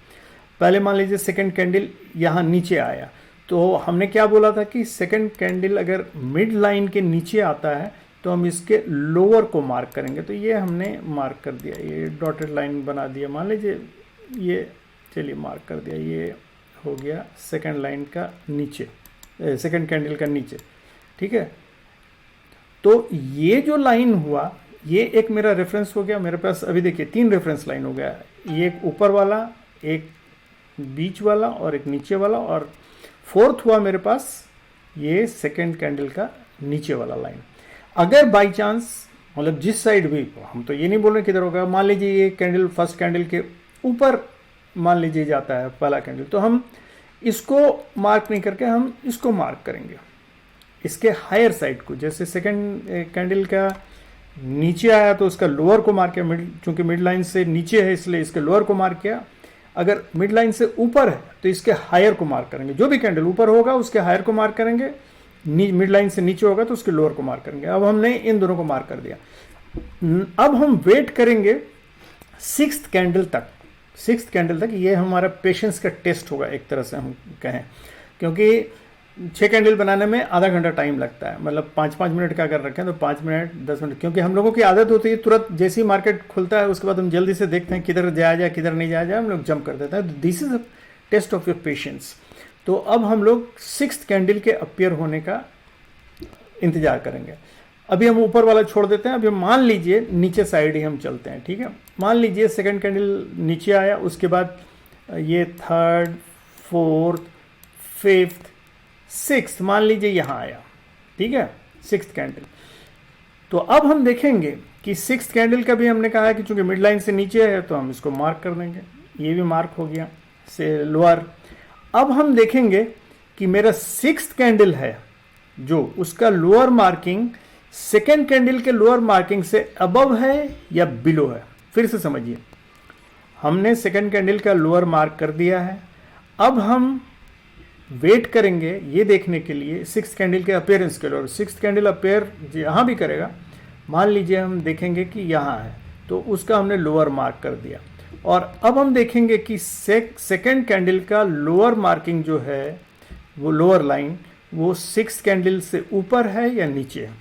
पहले मान लीजिए सेकंड कैंडल यहाँ नीचे आया, तो हमने क्या बोला था कि सेकंड कैंडल अगर मिड लाइन के नीचे आता है तो हम इसके लोअर को मार्क करेंगे। तो ये हमने मार्क कर दिया, ये डॉटेड लाइन बना दिया, मान लीजिए ये, चलिए मार्क कर दिया, ये हो गया सेकंड लाइन का नीचे, सेकंड कैंडल का नीचे, ठीक है। तो ये जो लाइन हुआ ये एक मेरा रेफरेंस हो गया। मेरे पास अभी देखिए 3 रेफरेंस लाइन हो गया, ये एक ऊपर वाला, एक बीच वाला और एक नीचे वाला, और फोर्थ हुआ मेरे पास ये सेकंड कैंडल का नीचे वाला लाइन। अगर बाय चांस मतलब जिस साइड भी, हम तो ये नहीं बोल रहे किधर होगा, मान लीजिए ये कैंडल फर्स्ट कैंडल के ऊपर मान लीजिए जाता है पहला कैंडल, तो हम इसको मार्क नहीं करके हम इसको मार्क करेंगे, इसके हायर साइड को। जैसे सेकंड कैंडल का नीचे आया तो उसका लोअर को मार्क किया, चूंकि मिड लाइन से नीचे है इसलिए इसके लोअर को मार्क किया। अगर मिड लाइन से ऊपर है तो इसके हायर को मार्क करेंगे, जो भी कैंडल ऊपर होगा उसके हायर को मार्क करेंगे, मिड लाइन से नीचे होगा तो उसके लोअर को मार्क करेंगे। अब हमने इन दोनों को मार्क कर दिया। अब हम वेट करेंगे सिक्स्थ कैंडल तक, सिक्स्थ कैंडल तक। ये हमारा पेशेंस का टेस्ट होगा एक तरह से हम कहें, क्योंकि 6 कैंडल बनाने में आधा घंटा टाइम लगता है, मतलब 5-5 मिनट का अगर रखें तो 5 मिनट 10 मिनट, क्योंकि हम लोगों की आदत होती है तुरंत जैसे ही मार्केट खुलता है उसके बाद हम जल्दी से देखते हैं किधर जाया जाए किधर नहीं जाया जाए, हम लोग जंप कर देते हैं। This is a test of your patience. तो अब हम लोग सिक्स्थ कैंडल के अपीयर होने का इंतजार करेंगे। अभी हम ऊपर वाला छोड़ देते हैं, अभी मान लीजिए नीचे साइड ही हम चलते हैं, ठीक है। मान लीजिए सेकंड कैंडल नीचे आया, उसके बाद ये थर्ड, फोर्थ, फिफ्थ, सिक्स्थ मान लीजिए यहाँ आया, ठीक है, सिक्स्थ कैंडल। तो अब हम देखेंगे कि सिक्स्थ कैंडल का भी हमने कहा है कि चूंकि मिड लाइन से नीचे है तो हम इसको मार्क कर देंगे, ये भी मार्क हो गया से लोअर। अब हम देखेंगे कि मेरा सिक्स्थ कैंडल है जो उसका लोअर मार्किंग सेकेंड कैंडल के लोअर मार्किंग से अबव है या बिलो है। फिर से समझिए, हमने सेकेंड कैंडल का लोअर मार्क कर दिया है। अब हम वेट करेंगे ये देखने के लिए सिक्स्थ कैंडल के अपीयरेंस के लिए, और सिक्स्थ कैंडल अपीयर यहाँ भी करेगा। मान लीजिए हम देखेंगे कि यहाँ है तो उसका हमने लोअर मार्क कर दिया, और अब हम देखेंगे कि सेकेंड कैंडल का लोअर मार्किंग जो है वो लोअर लाइन वो सिक्स्थ कैंडल से ऊपर है या नीचे है।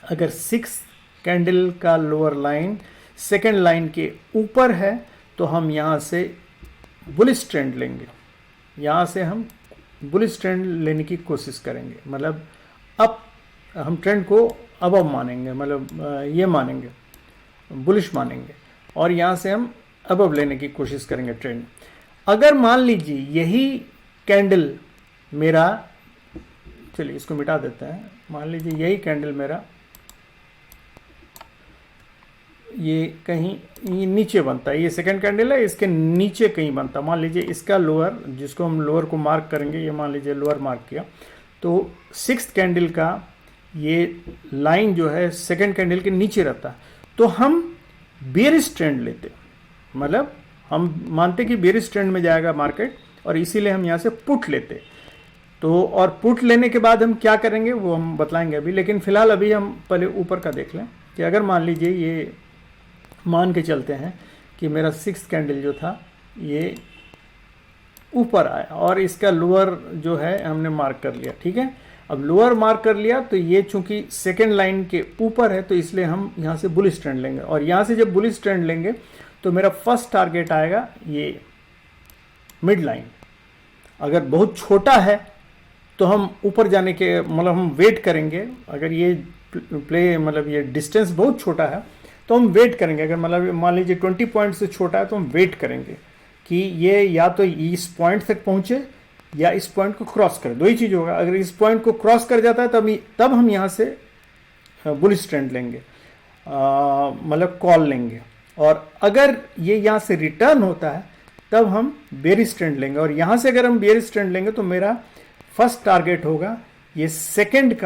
अगर सिक्स्थ कैंडल का लोअर लाइन सेकेंड लाइन के ऊपर है तो हम यहाँ से बुलिश ट्रेंड लेंगे, यहाँ से हम बुलिश ट्रेंड लेने की कोशिश करेंगे, मतलब अब हम ट्रेंड को अबव मानेंगे, मतलब ये मानेंगे बुलिश मानेंगे, और यहाँ से हम अब लेने की कोशिश करेंगे ट्रेंड। अगर मान लीजिए यही कैंडल मेरा, चलिए इसको मिटा देते हैं, मान लीजिए यही कैंडल मेरा ये कहीं ये नीचे बनता है, ये सेकंड कैंडल है, इसके नीचे कहीं बनता, मान लीजिए इसका लोअर, जिसको हम लोअर को मार्क करेंगे, ये मान लीजिए लोअर मार्क किया, तो सिक्स्थ कैंडल का ये लाइन जो है सेकंड कैंडल के नीचे रहता है, तो हम बेयरिश ट्रेंड लेते, मतलब हम मानते कि बेयरिश ट्रेंड में जाएगा मार्केट, और इसीलिए हम यहाँ से पुट लेते। तो और पुट लेने के बाद हम क्या करेंगे वो हम बतलाएंगे अभी, लेकिन फिलहाल अभी हम पहले ऊपर का देख लें कि अगर मान लीजिए ये मान के चलते हैं कि मेरा सिक्स्थ कैंडल जो था ये ऊपर आया और इसका लोअर जो है हमने मार्क कर लिया, ठीक है। अब लोअर मार्क कर लिया तो ये चूंकि सेकेंड लाइन के ऊपर है तो इसलिए हम यहाँ से बुलिश ट्रेंड लेंगे, और यहाँ से जब बुलिश ट्रेंड लेंगे तो मेरा फर्स्ट टारगेट आएगा ये मिड लाइन। अगर बहुत छोटा है तो हम ऊपर जाने के मतलब हम वेट करेंगे, अगर ये प्ले मतलब ये डिस्टेंस बहुत छोटा है तो हम वेट करेंगे, अगर मतलब मान लीजिए 20 पॉइंट से छोटा है तो हम वेट करेंगे कि ये या तो इस पॉइंट तक पहुंचे या इस पॉइंट को क्रॉस करे, दो ही चीज़ होगा। अगर इस पॉइंट को क्रॉस कर जाता है तब हम यहाँ से बुलिश ट्रेंड लेंगे, मतलब कॉल लेंगे, और अगर ये यहाँ से रिटर्न होता है तब हम बेयरिश ट्रेंड लेंगे, और यहाँ से अगर हम बेयरिश ट्रेंड लेंगे तो मेरा फर्स्ट टारगेट होगा ये सेकेंड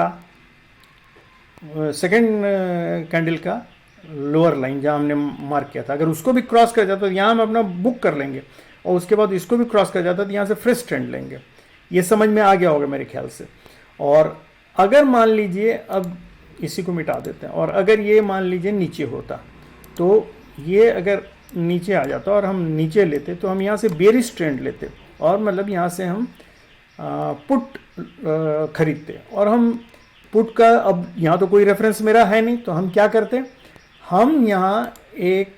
कैंडल का लोअर लाइन जहाँ हमने मार्क किया था, अगर उसको भी क्रॉस कर जाता तो यहाँ हम अपना बुक कर लेंगे, और उसके बाद इसको भी क्रॉस कर जाता तो यहाँ से फ्रेश ट्रेंड लेंगे। ये समझ में आ गया होगा मेरे ख्याल से। और अगर मान लीजिए अब इसी को मिटा देते हैं, और अगर ये मान लीजिए नीचे होता तो ये अगर नीचे आ जाता और हम नीचे लेते तो हम यहाँ से बेयरिश ट्रेंड लेते, और मतलब यहाँ से हम पुट खरीदते, और हम पुट का अब यहाँ तो कोई रेफरेंस मेरा है नहीं तो हम क्या करते, हम यहाँ एक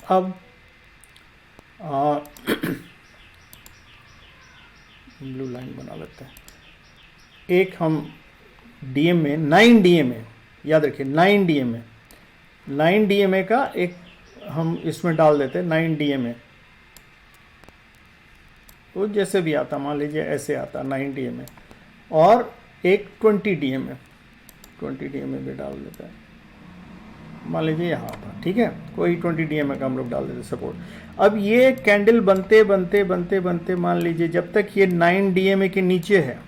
अब ब्लू लाइन बना लेते हैं, एक हम डीएम में 9 डीएमए, याद रखिए 9 डीएमए, 9 डीएमए का एक हम इसमें डाल देते हैं 9 डीएमए, वो जैसे भी आता, मान लीजिए ऐसे आता 9 डीएमए, और एक 20 डीएमए, 20 डीएमए भी डाल देते हैं, मान लीजिए यहाँ था, ठीक है, कोई 20 डीएमए का हम लोग डाल देते सपोर्ट। अब ये कैंडल बनते बनते बनते बनते मान लीजिए जब तक ये 9 डीएमए के नीचे है,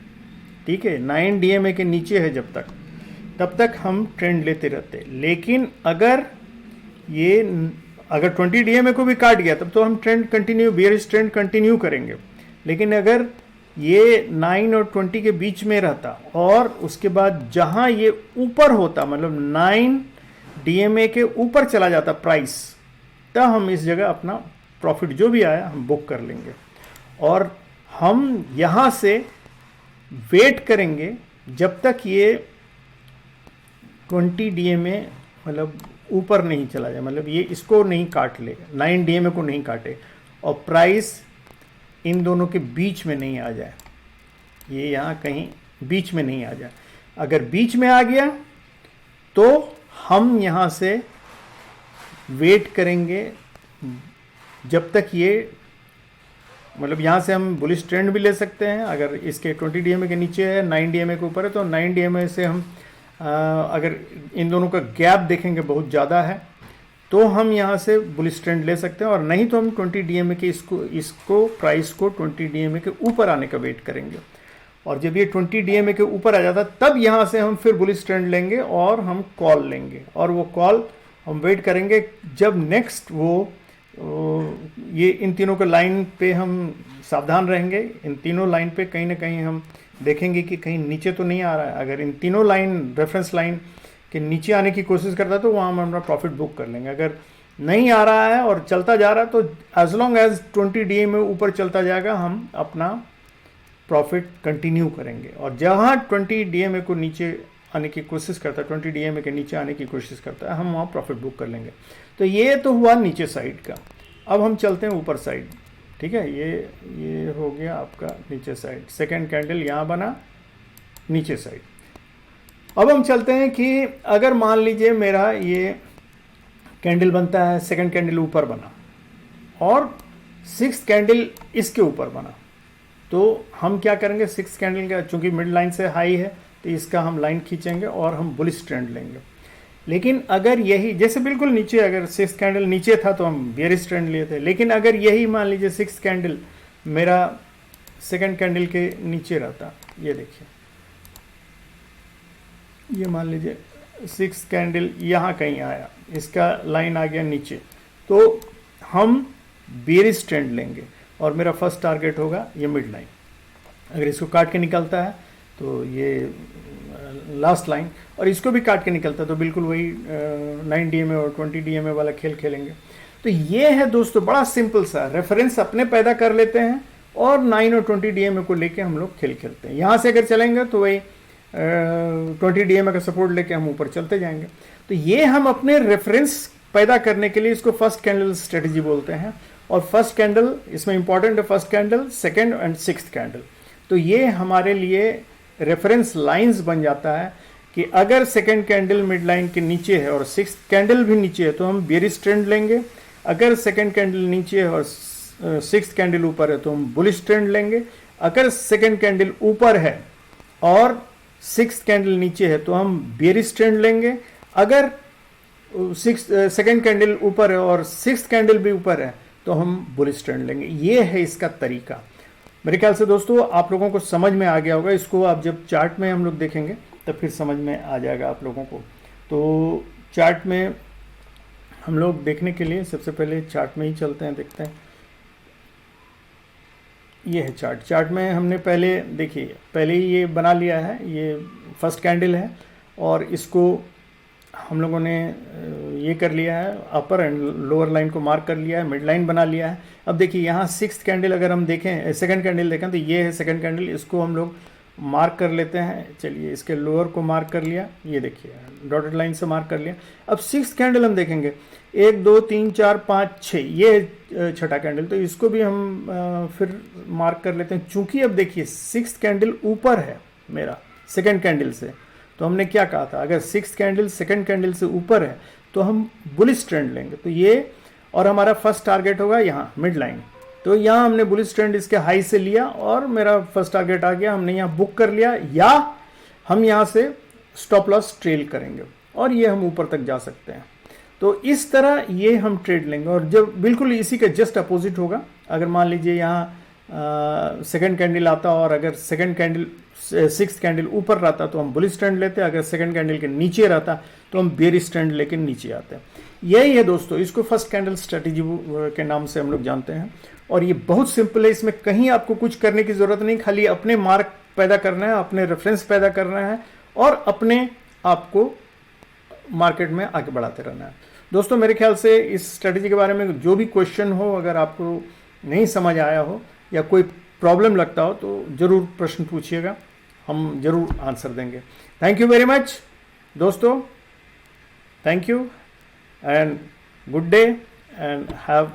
ठीक है, 9 डीएमए के नीचे है जब तक, तब तक हम ट्रेंड लेते रहते। लेकिन अगर 20 डीएमए को भी काट गया तब तो हम trend continue, bearish trend continue करेंगे। लेकिन अगर ये 9 और 20 के बीच में रहता और उसके बाद जहां ये ऊपर होता, मतलब 9 डीएमए के ऊपर चला जाता प्राइस, तब हम इस जगह अपना प्रॉफिट जो भी आया हम बुक कर लेंगे, और हम यहाँ से वेट करेंगे जब तक ये 20 डीएमए मतलब ऊपर नहीं चला जाए, मतलब ये इसको नहीं काट ले, 9 डीएमए को नहीं काटे, और प्राइस इन दोनों के बीच में नहीं आ जाए, ये यहाँ कहीं बीच में नहीं आ जाए। अगर बीच में आ गया तो हम यहाँ से वेट करेंगे जब तक ये, मतलब यहाँ से हम बुलिश ट्रेंड भी ले सकते हैं, अगर इसके 20 डीएमए के नीचे है, 9 डीएमए के ऊपर है तो 9 डीएमए से हम अगर इन दोनों का गैप देखेंगे बहुत ज़्यादा है तो हम यहाँ से बुलिश ट्रेंड ले सकते हैं, और नहीं तो हम 20 डीएमए के इसको प्राइस को 20 डीएमए के ऊपर आने का वेट करेंगे, और जब ये 20 डीएमए के ऊपर आ जाता तब यहाँ से हम फिर बुलिश ट्रेंड लेंगे और हम कॉल लेंगे, और वो कॉल हम वेट करेंगे जब नेक्स्ट ये इन तीनों के लाइन पे हम सावधान रहेंगे, इन तीनों लाइन पे कहीं ना कहीं हम देखेंगे कि कहीं नीचे तो नहीं आ रहा है। अगर इन तीनों लाइन रेफरेंस लाइन के नीचे आने की कोशिश करता है तो वहाँ हम अपना प्रॉफिट बुक कर लेंगे। अगर नहीं आ रहा है और चलता जा रहा है तो एज लॉन्ग एज 20 डीएमए ऊपर चलता जाएगा हम अपना प्रॉफिट कंटिन्यू करेंगे, और जहाँ 20 डीएमए को नीचे आने की कोशिश करता है, 20 डीएमए के नीचे आने की कोशिश करता है, हम वहाँ प्रॉफिट बुक कर लेंगे। तो ये तो हुआ नीचे साइड का। अब हम चलते हैं ऊपर साइड, ठीक है, ये हो गया आपका नीचे साइड, सेकेंड कैंडल यहाँ बना नीचे साइड। अब हम चलते हैं कि अगर मान लीजिए मेरा ये कैंडल बनता है, सेकेंड कैंडल ऊपर बना, और 6th कैंडल इसके ऊपर बना, तो हम क्या करेंगे, 6th कैंडल का चूंकि मिड लाइन से हाई है तो इसका हम लाइन खींचेंगे और हम बुलिश ट्रेंड लेंगे। लेकिन अगर यही जैसे बिल्कुल नीचे, अगर 6th कैंडल नीचे था तो हम बेयरिश ट्रेंड लिए थे, लेकिन अगर यही मान लीजिए 6th कैंडल मेरा 2nd कैंडल के नीचे रहता, ये देखिए, ये मान लीजिए 6th कैंडल यहाँ कहीं आया, इसका लाइन आ गया नीचे, तो हम बेयरिश ट्रेंड लेंगे और मेरा फर्स्ट टारगेट होगा ये मिड लाइन। अगर इसको काट के निकलता है तो ये लास्ट लाइन, और इसको भी काट के निकलता है तो बिल्कुल वही 9 DMA और 20 DMA वाला खेल खेलेंगे। तो ये है दोस्तों बड़ा सिंपल सा, रेफरेंस अपने पैदा कर लेते हैं और 9 और 20 DMA को लेके हम लोग खेल खेलते हैं। यहाँ से अगर चलेंगे तो वही 20 DMA का सपोर्ट लेके हम ऊपर चलते जाएंगे। तो ये हम अपने रेफरेंस पैदा करने के लिए इसको फर्स्ट कैंडल स्ट्रेटजी बोलते हैं। और फर्स्ट कैंडल इसमें इंपॉर्टेंट है, first candle, 2nd and 6th candle. तो ये हमारे लिए रेफरेंस लाइंस बन जाता है कि अगर 2nd कैंडल मिड लाइन के नीचे है और 6th कैंडल भी नीचे है तो हम बेयरिश ट्रेंड लेंगे। अगर 2nd कैंडल नीचे है और 6th कैंडल ऊपर है तो हम बुलिश ट्रेंड लेंगे। अगर 2nd कैंडल ऊपर है और 6th कैंडल नीचे है तो हम बेयरिश ट्रेंड लेंगे। अगर 2nd कैंडल ऊपर है और 6th कैंडल भी ऊपर है तो हम बुलिश ट्रेंड लेंगे। ये है इसका तरीका। मेरे ख्याल से दोस्तों आप लोगों को समझ में आ गया होगा। इसको आप जब चार्ट में हम लोग देखेंगे तब फिर समझ में आ जाएगा आप लोगों को। तो चार्ट में हम लोग देखने के लिए सबसे पहले चार्ट में ही चलते हैं, देखते हैं। ये है चार्ट। चार्ट में हमने पहले देखिए, पहले ही ये बना लिया है, ये फर्स्ट कैंडल है और इसको हम लोगों ने ये कर लिया है, अपर एंड लोअर लाइन को मार्क कर लिया है, मिड लाइन बना लिया है। अब देखिए यहाँ 6th कैंडल अगर हम देखें, 2nd कैंडल देखें तो ये है 2nd कैंडल, इसको हम लोग मार्क कर लेते हैं। चलिए इसके लोअर को मार्क कर लिया, ये देखिए डॉटेड लाइन से मार्क कर लिया। अब 6th कैंडल हम देखेंगे, 1 2 3 4 5 6, ये छठा कैंडल, तो इसको भी हम फिर मार्क कर लेते हैं। चूंकि अब देखिए 6th कैंडल ऊपर है मेरा 2nd कैंडल से, तो हमने क्या कहा था, अगर 6th कैंडल 2nd कैंडल से ऊपर है तो हम बुलिश ट्रेंड लेंगे। तो ये, और हमारा फर्स्ट टारगेट होगा यहाँ मिड लाइन। तो यहाँ हमने बुलिश ट्रेंड इसके हाई से लिया और मेरा फर्स्ट टारगेट आ गया, हमने यहाँ बुक कर लिया, या हम यहाँ से स्टॉप लॉस ट्रेल करेंगे और ये हम ऊपर तक जा सकते हैं। तो इस तरह ये हम ट्रेड लेंगे। और जब बिल्कुल इसी के जस्ट अपोजिट होगा, अगर मान लीजिए यहाँ 2nd कैंडल आता और अगर 2nd कैंडल 6th कैंडल ऊपर रहता तो हम बुलिश ट्रेंड लेते, अगर 2nd कैंडल के नीचे रहता तो हम बेयरिश ट्रेंड लेके नीचे आते हैं। यही है दोस्तों, इसको फर्स्ट कैंडल स्ट्रेटजी के नाम से हम लोग जानते हैं। और ये बहुत सिंपल है, इसमें कहीं आपको कुछ करने की जरूरत नहीं, खाली अपने मार्क पैदा करना है, अपने रेफरेंस पैदा करना है और अपने आप को मार्केट में आगे बढ़ाते रहना है। दोस्तों मेरे ख्याल से इस स्ट्रेटजी के बारे में जो भी क्वेश्चन हो, अगर आपको नहीं समझ आया हो या कोई प्रॉब्लम लगता हो तो ज़रूर प्रश्न पूछिएगा, हम ज़रूर आंसर देंगे। थैंक यू वेरी मच दोस्तों, thank you and good day and have